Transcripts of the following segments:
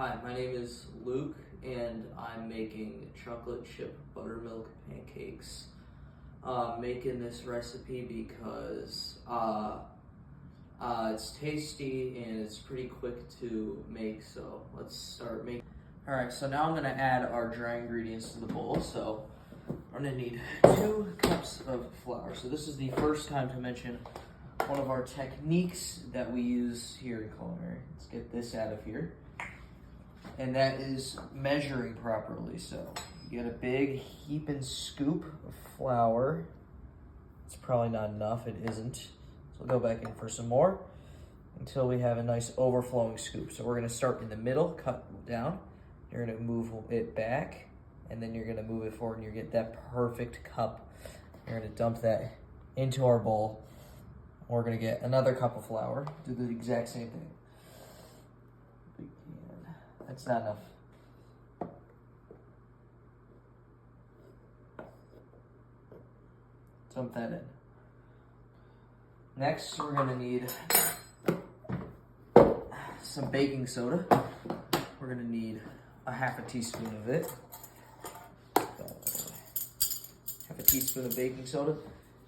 Hi, my name is Luke, and I'm making chocolate chip buttermilk pancakes. Making this recipe because it's tasty and it's pretty quick to make, so let's start making. Alright, so now I'm going to add our dry ingredients to the bowl. So I'm going to need 2 cups of flour. So this is the first time to mention one of our techniques that we use here in culinary. Let's get this out of here. And that is measuring properly. So you get a big heaping scoop of flour. It's probably not enough, it isn't. So we'll go back in for some more until we have a nice overflowing scoop. So we're gonna start in the middle, cut down. You're gonna move it back, and then you're gonna move it forward and you get that perfect cup. You're gonna dump that into our bowl. We're gonna get another cup of flour, do the exact same thing. That's not enough. Dump that in. Next, we're gonna need some baking soda. We're gonna need a half a teaspoon of it. Half a teaspoon of baking soda.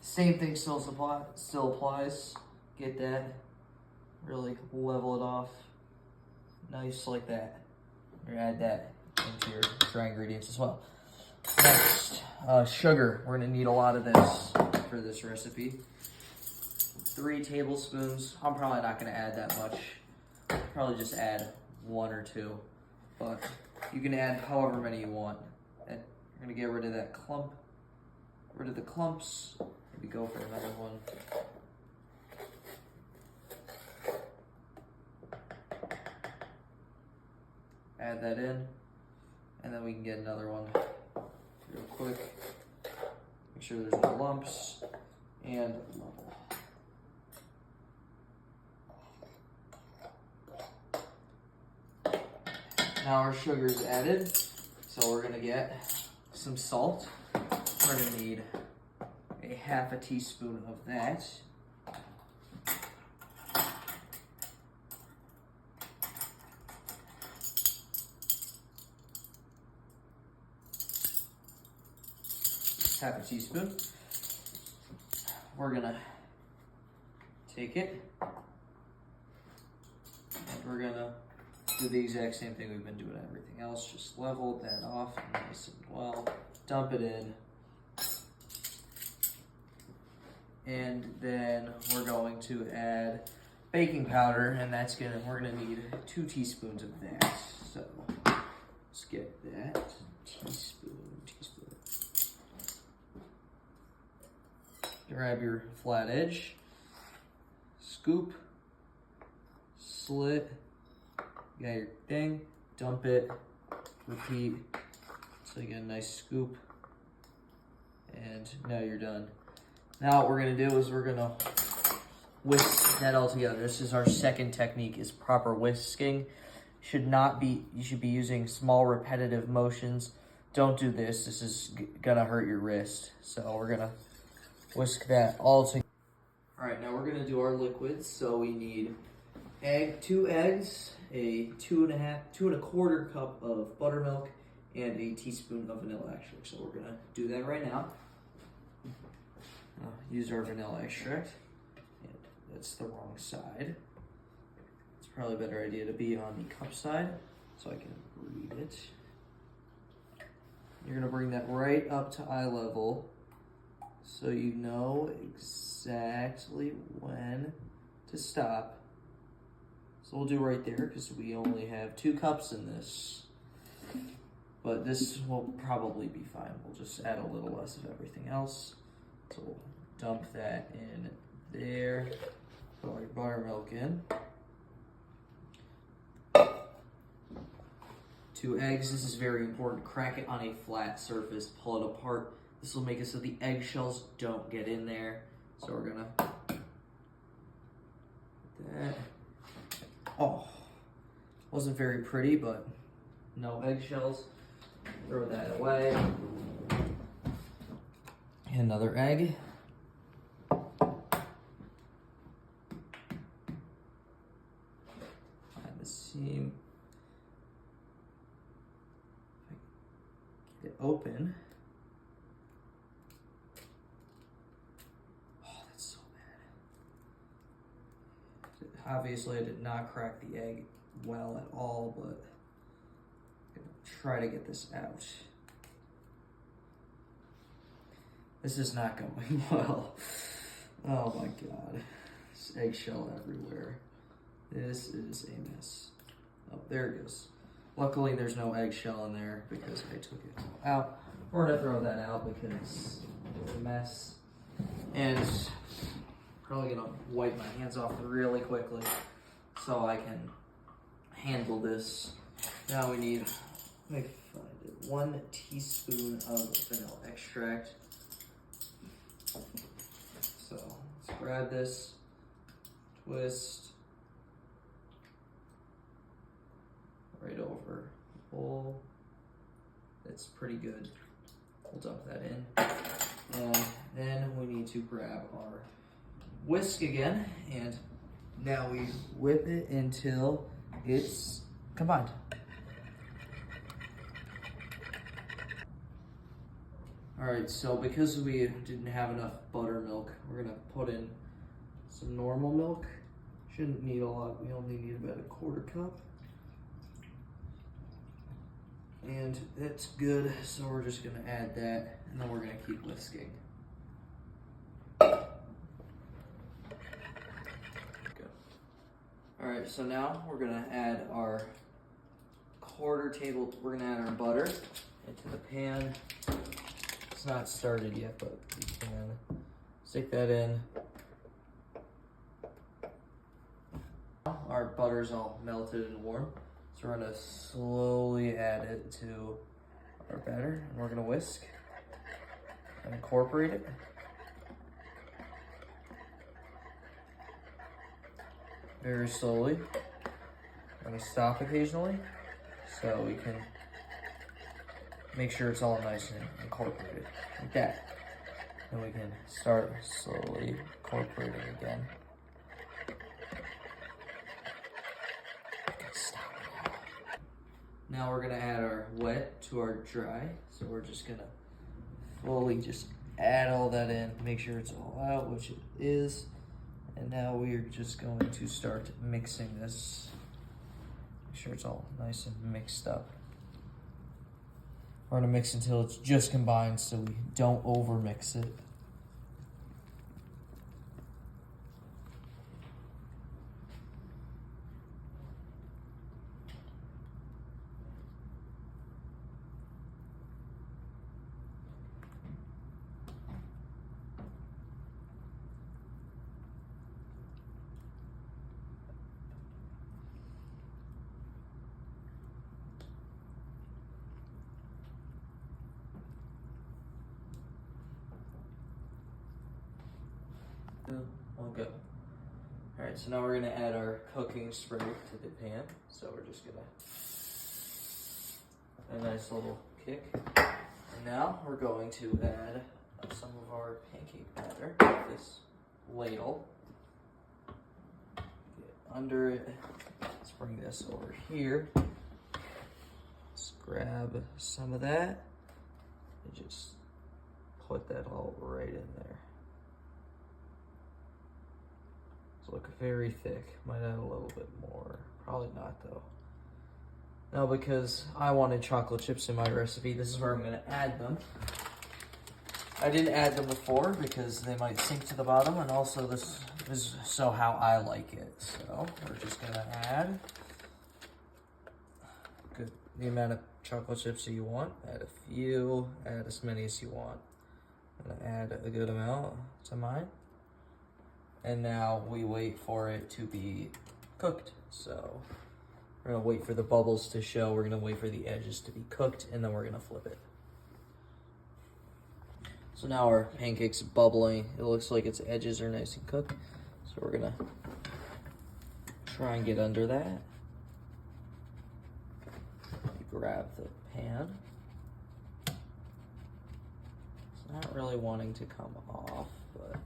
Same thing still applies. Get that. Really level it off. Nice like that. You're gonna add that into your dry ingredients as well. Next, sugar. We're gonna need a lot of this for this recipe. 3 tablespoons. I'm probably not gonna add that much. Probably just add 1 or 2, but you can add however many you want. And you're gonna get rid of that clump, rid of the clumps. Maybe go for another one. Add that in, and then we can get another one real quick. Make sure there's no lumps, and level. Now our sugar is added, so we're gonna get some salt. We're gonna need a half a teaspoon of that. Half a teaspoon. We're gonna take it and we're gonna do the exact same thing we've been doing everything else. Just level that off nice and well. Dump it in. And then we're going to add baking powder, and we're gonna need 2 teaspoons of that. So let's get that. Teaspoon. Grab your flat edge, scoop, slit, you got your thing, dump it, repeat, so you get a nice scoop, and now you're done. Now what we're gonna do is we're gonna whisk that all together. This is our second technique, is proper whisking. You should be using small repetitive motions. Don't do this, this is gonna hurt your wrist. So we're gonna whisk that all together. All right, now we're gonna do our liquids. So we need 2 eggs, a 2 1/4 cup of buttermilk, and a teaspoon of vanilla extract. So we're gonna do that right now. Use our vanilla extract. And that's the wrong side. It's probably a better idea to be on the cup side so I can read it. You're gonna bring that right up to eye level, so you know exactly when to stop. So we'll do right there because we only have 2 cups in this. But this will probably be fine. We'll just add a little less of everything else. So we'll dump that in there. Put our buttermilk in. 2 eggs. This is very important. Crack it on a flat surface. Pull it apart. This will make it so the eggshells don't get in there. So we're gonna put that. Oh, wasn't very pretty, but no eggshells. Throw that away. Another egg. Find the seam. open. Oh, that's so bad. Obviously, I did not crack the egg well at all, but I'm gonna try to get this out. This is not going well. Oh my god. There's eggshell everywhere. This is a mess. Oh, there it goes. Luckily, there's no eggshell in there because I took it out. We're gonna throw that out because it's a mess. And probably gonna wipe my hands off really quickly so I can handle this. Now we need, let me find it, 1 teaspoon of vanilla extract. So let's grab this, twist right over the bowl. That's pretty good. We'll dump that in. And then we need to grab our whisk again, and now we whip it until it's combined. All right, so because we didn't have enough buttermilk, we're gonna put in some normal milk. Shouldn't need a lot, we only need about 1/4 cup. And that's good, so we're just gonna add that, and then we're gonna keep whisking. All right, so now we're gonna add our we're gonna add our butter into the pan. It's not started yet, but we can stick that in. Our butter's all melted and warm, so we're gonna slowly add it to our batter, and we're gonna whisk and incorporate it. Very slowly. I'm gonna stop occasionally so we can make sure it's all nice and incorporated, like that. Then we can start slowly incorporating again. Now we're gonna add our wet to our dry. So we're just gonna slowly just add all that in, make sure it's all out, which it is. And now we are just going to start mixing this. Make sure it's all nice and mixed up. We're gonna mix until it's just combined so we don't over mix it. All good. All right, so now we're gonna add our cooking spray to the pan. So we're just gonna, a nice little kick. And now we're going to add some of our pancake batter with this ladle. Get under it. Let's bring this over here. Let's grab some of that and just put that all right in there. Look very thick. Might add a little bit more. Probably not though. Now because I wanted chocolate chips in my recipe, this is where I'm gonna add them. I didn't add them before because they might sink to the bottom, and also this is so how I like it. So we're just gonna add the amount of chocolate chips that you want. Add a few, add as many as you want. I'm gonna add a good amount to mine. And now we wait for it to be cooked. So we're gonna wait for the bubbles to show. We're gonna wait for the edges to be cooked, and then we're gonna flip it. So now our pancake's bubbling. It looks like its edges are nice and cooked. So we're gonna try and get under that. Grab the pan. It's not really wanting to come off, but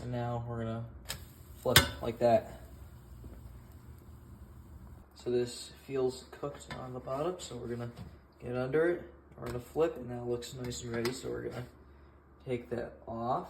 and now we're gonna flip like that. So this feels cooked on the bottom, so we're gonna get under it. We're gonna flip, and that looks nice and ready, so we're gonna take that off.